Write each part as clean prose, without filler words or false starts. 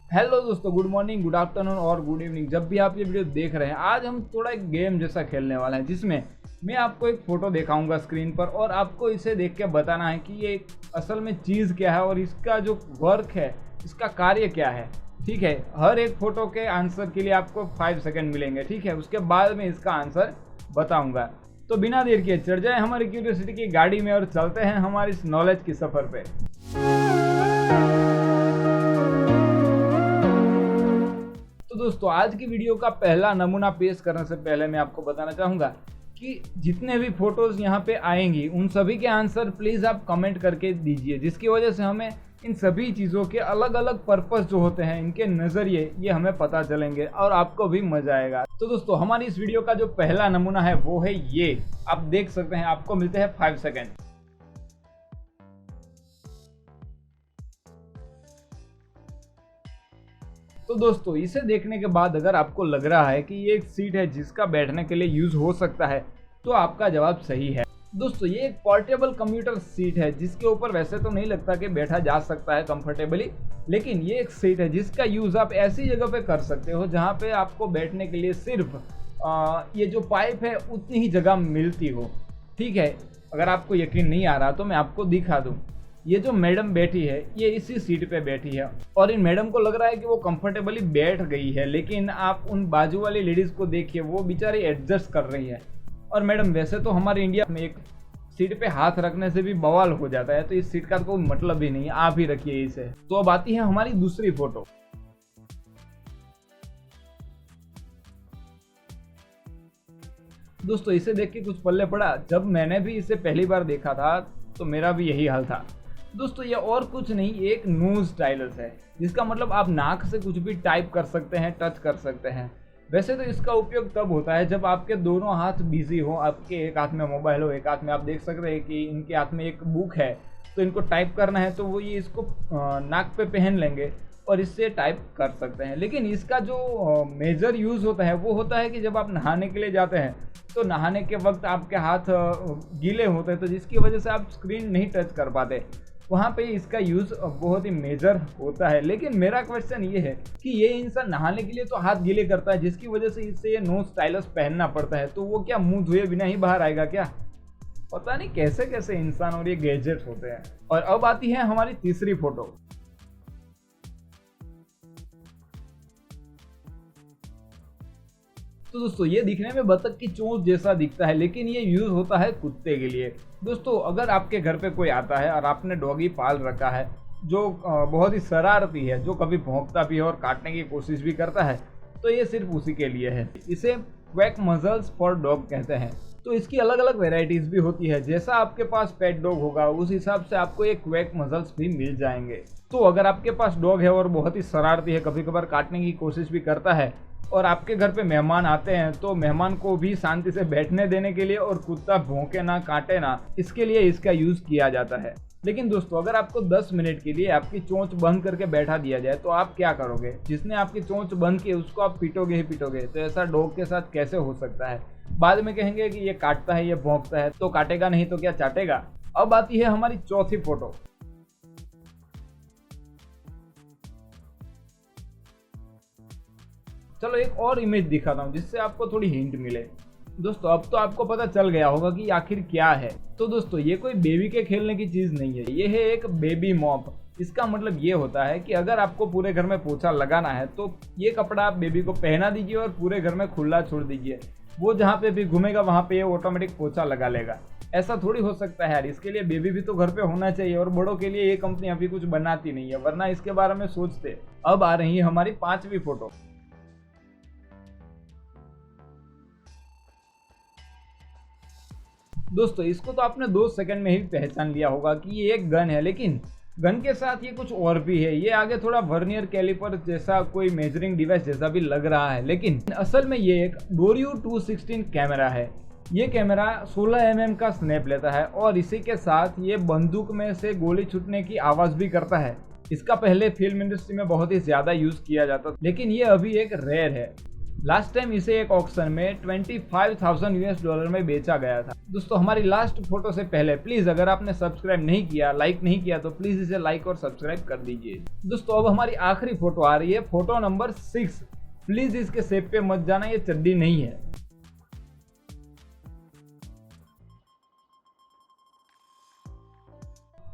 Hello दोस्तों, good morning, good afternoon और good evening. जब भी आप ये वीडियो देख रहे हैं, आज हम थोड़ा एक गेम जैसा खेलने वाले हैं जिसमें मैं आपको एक फ़ोटो दिखाऊंगा स्क्रीन पर और आपको इसे देख के बताना है कि ये असल में चीज़ क्या है और इसका जो वर्क है, इसका कार्य क्या है। ठीक है, हर एक फ़ोटो के आंसर के लिए आपको 5 सेकेंड मिलेंगे। ठीक है, उसके बाद में इसका आंसर बताऊँगा। तो बिना देर किए चढ़ जाए हमारी क्यूरियोसिटी की गाड़ी में और चलते हैं हमारी इस नॉलेज की सफ़र पे। तो दोस्तों, आज की वीडियो का पहला नमूना पेश करने से पहले मैं आपको बताना चाहूँगा कि जितने भी फोटोज़ यहाँ पे आएंगी उन सभी के आंसर प्लीज़ आप कमेंट करके दीजिए, जिसकी वजह से हमें इन सभी चीज़ों के अलग अलग पर्पस जो होते हैं, इनके नज़रिए ये हमें पता चलेंगे और आपको भी मज़ा आएगा। तो दोस्तों, हमारी इस वीडियो का जो पहला नमूना है वो है ये। आप देख सकते हैं, आपको मिलते हैं 5 सेकेंड। तो दोस्तों, इसे देखने के बाद अगर आपको लग रहा है कि ये एक सीट है जिसका बैठने के लिए यूज हो सकता है, तो आपका जवाब सही है। दोस्तों, ये एक पोर्टेबल कंप्यूटर सीट है जिसके ऊपर वैसे तो नहीं लगता कि बैठा जा सकता है कंफर्टेबली, लेकिन ये एक सीट है जिसका यूज आप ऐसी जगह पे कर सकते हो जहाँ पे आपको बैठने के लिए सिर्फ ये जो पाइप है उतनी ही जगह मिलती हो। ठीक है, अगर आपको यकीन नहीं आ रहा तो मैं आपको दिखा दूँ। ये जो मैडम बैठी है ये इसी सीट पे बैठी है और इन मैडम को लग रहा है कि वो कंफर्टेबली बैठ गई है, लेकिन आप उन बाजू वाली लेडीज को देखिए, वो बेचारी एडजस्ट कर रही है। और मैडम, वैसे तो हमारे इंडिया में एक सीट पे हाथ रखने से भी बवाल हो जाता है, तो इस सीट का कोई मतलब ही नहीं है, आप ही रखिए इसे। तो अब आती है हमारी दूसरी फोटो। दोस्तों, इसे देख के कुछ पल्ले पड़ा, जब मैंने भी इसे पहली बार देखा था तो मेरा भी यही हाल था। दोस्तों, ये और कुछ नहीं, एक नोज स्टाइलस है, जिसका मतलब आप नाक से कुछ भी टाइप कर सकते हैं, टच कर सकते हैं। वैसे तो इसका उपयोग तब होता है जब आपके दोनों हाथ बिजी हो, आपके एक हाथ में मोबाइल हो, एक हाथ में आप देख सकते हैं कि इनके हाथ में एक बुक है, तो इनको टाइप करना है तो वो ये इसको नाक पे पहन लेंगे और इससे टाइप कर सकते हैं। लेकिन इसका जो मेजर यूज़ होता है वो होता है कि जब आप नहाने के लिए जाते हैं तो नहाने के वक्त आपके हाथ गीले होते हैं, तो जिसकी वजह से आप स्क्रीन नहीं टच कर पाते, वहाँ पे इसका यूज़ बहुत ही मेजर होता है। लेकिन मेरा क्वेश्चन ये है कि ये इंसान नहाने के लिए तो हाथ गीले करता है, जिसकी वजह से इससे ये नो स्टाइलस पहनना पड़ता है, तो वो क्या मुंह धोए बिना ही बाहर आएगा क्या? पता नहीं कैसे कैसे इंसान और ये गैजेट होते हैं। और अब आती है हमारी तीसरी फोटो। तो दोस्तों, ये दिखने में बतख की चोंच जैसा दिखता है, लेकिन ये यूज होता है कुत्ते के लिए। दोस्तों, अगर आपके घर पे कोई आता है और आपने डॉगी पाल रखा है जो बहुत ही शरारती है, जो कभी भौंकता भी है और काटने की कोशिश भी करता है, तो ये सिर्फ उसी के लिए है। इसे क्वैक मजल्स फॉर डॉग कहते हैं। तो इसकी अलग अलग वेराइटीज भी होती है, जैसा आपके पास पेट डॉग होगा उस हिसाब से आपको ये क्वैक मजल्स भी मिल जाएंगे। तो अगर आपके पास डॉग है और बहुत ही शरारती है, कभी कभार काटने की कोशिश भी करता है, और आपके घर पे मेहमान आते हैं, तो मेहमान को भी शांति से बैठने देने के लिए और कुत्ता भौंके ना, काटे ना, इसके लिए इसका यूज़ किया जाता है। लेकिन दोस्तों, अगर आपको 10 मिनट के लिए आपकी चोंच बंद करके बैठा दिया जाए तो आप क्या करोगे? जिसने आपकी चोंच बंद की उसको आप पीटोगे ही पीटोगे। तो ऐसा डॉग के साथ कैसे हो सकता है? बाद में कहेंगे कि ये काटता है, ये भौंकता है, तो काटेगा नहीं तो क्या चाटेगा? अब आती है हमारी चौथी फोटो। चलो एक और इमेज दिखाता हूँ जिससे आपको थोड़ी हिंट मिले। दोस्तों, अब तो आपको पता चल गया होगा कि आखिर क्या है। तो दोस्तों, ये कोई बेबी के खेलने की चीज़ नहीं है, ये है एक बेबी मॉप। इसका मतलब ये होता है कि अगर आपको पूरे घर में पोछा लगाना है तो ये कपड़ा आप बेबी को पहना दीजिए और पूरे घर में खुला छोड़ दीजिए। वो जहाँ पे भी घूमेगा वहाँ पे ये ऑटोमेटिक पोछा लगा लेगा। ऐसा थोड़ी हो सकता है यार, इसके लिए बेबी भी तो घर पे होना चाहिए, और बड़ों के लिए ये कंपनी अभी कुछ बनाती नहीं है, वरना इसके बारे में सोचते। अब आ रही है हमारी 5वीं फोटो। दोस्तों, इसको तो आपने 2 सेकंड में ही पहचान लिया होगा कि ये एक गन है, लेकिन गन के साथ ये कुछ और भी है। ये आगे थोड़ा वर्नियर कैलिपर जैसा कोई मेजरिंग डिवाइस जैसा भी लग रहा है, लेकिन असल में ये एक गोरियो 216 कैमरा है। ये कैमरा 16 mm का स्नैप लेता है और इसी के साथ ये बंदूक में से गोली छूटने की आवाज़ भी करता है। इसका पहले फिल्म इंडस्ट्री में बहुत ही ज़्यादा यूज़ किया जाता था, लेकिन ये अभी एक रेयर है। लास्ट टाइम इसे एक ऑक्शन में $25,000 में बेचा गया था। दोस्तों हमारी लास्ट फोटो से पहले प्लीज अगर आपने सब्सक्राइब नहीं किया, लाइक नहीं किया तो प्लीज इसे लाइक और सब्सक्राइब कर दीजिए। दोस्तों अब हमारी आखिरी फोटो आ रही है, फोटो नंबर 6। प्लीज इसके शेप पे मत जाना, ये चड्डी नहीं है।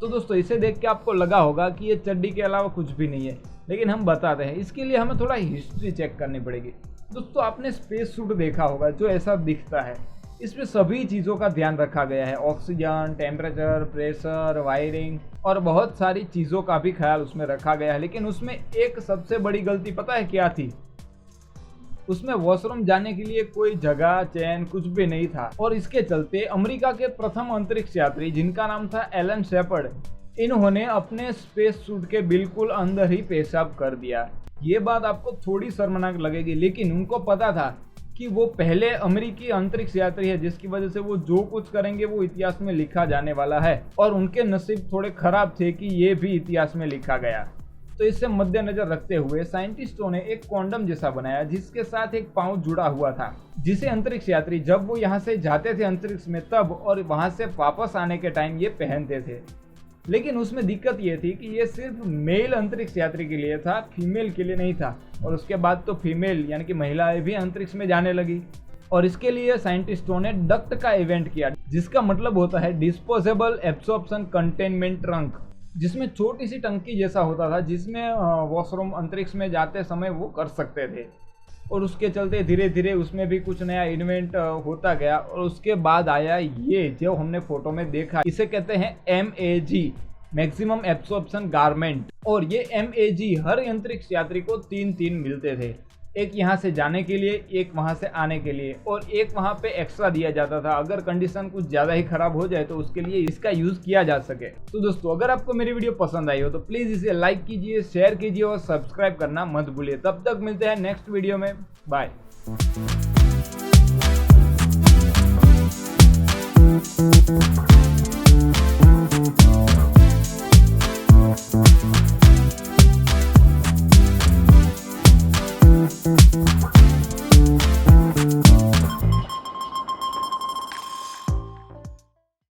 तो दोस्तों इसे देख के आपको लगा होगा कि ये चड्डी के अलावा कुछ भी नहीं है, लेकिन हम बताते हैं। इसके लिए हमें थोड़ा हिस्ट्री चेक करनी पड़ेगी। दोस्तों आपने स्पेस सूट देखा होगा जो ऐसा दिखता है। इसमें सभी चीज़ों का ध्यान रखा गया है, ऑक्सीजन, टेम्परेचर, प्रेशर, वायरिंग और बहुत सारी चीज़ों का भी ख्याल उसमें रखा गया है। लेकिन उसमें एक सबसे बड़ी गलती पता है क्या थी? उसमें वॉशरूम जाने के लिए कोई जगह, चैन कुछ भी नहीं था। और इसके चलते अमेरिका के प्रथम अंतरिक्ष यात्री जिनका नाम था एलन शेपर्ड, इन्होंने अपने स्पेस सूट के बिल्कुल अंदर ही पेशाब कर दिया। ये बात आपको थोड़ी शर्मनाक लगेगी, लेकिन उनको पता था कि वो पहले अमेरिकी अंतरिक्ष यात्री है, जिसकी वजह से वो जो कुछ करेंगे वो इतिहास में लिखा जाने वाला है। और उनके नसीब थोड़े खराब थे कि ये भी इतिहास में लिखा गया। तो इससे मद्देनजर रखते हुए साइंटिस्टों ने एक कॉन्डम जैसा बनाया जिसके साथ एक पाँव जुड़ा हुआ था, जिसे अंतरिक्ष यात्री जब वो यहाँ से जाते थे अंतरिक्ष में तब और वहां से वापस आने के टाइम ये पहनते थे। लेकिन उसमें दिक्कत ये थी कि ये सिर्फ मेल अंतरिक्ष यात्री के लिए था, फीमेल के लिए नहीं था। और उसके बाद तो फीमेल यानी कि महिलाएं भी अंतरिक्ष में जाने लगी। और इसके लिए साइंटिस्टों ने डक्ट का इवेंट किया, जिसका मतलब होता है डिस्पोजेबल एब्सॉर्प्शन कंटेनमेंट ट्रंक, जिसमें छोटी सी टंकी जैसा होता था जिसमें वॉशरूम अंतरिक्ष में जाते समय वो कर सकते थे। और उसके चलते धीरे धीरे उसमें भी कुछ नया इन्वेंट होता गया। और उसके बाद आया ये जो हमने फोटो में देखा, इसे कहते हैं MAG, मैक्सिमम एब्सॉर्प्शन गारमेंट। और ये MAG हर अंतरिक्ष यात्री को 3 मिलते थे, एक यहाँ से जाने के लिए, एक वहाँ से आने के लिए, और एक वहाँ पे एक्स्ट्रा दिया जाता था अगर कंडीशन कुछ ज़्यादा ही खराब हो जाए तो उसके लिए इसका यूज़ किया जा सके। तो दोस्तों अगर आपको मेरी वीडियो पसंद आई हो तो प्लीज़ इसे लाइक कीजिए, शेयर कीजिए और सब्सक्राइब करना मत भूलिए। तब तक मिलते हैं नेक्स्ट वीडियो में, बाय।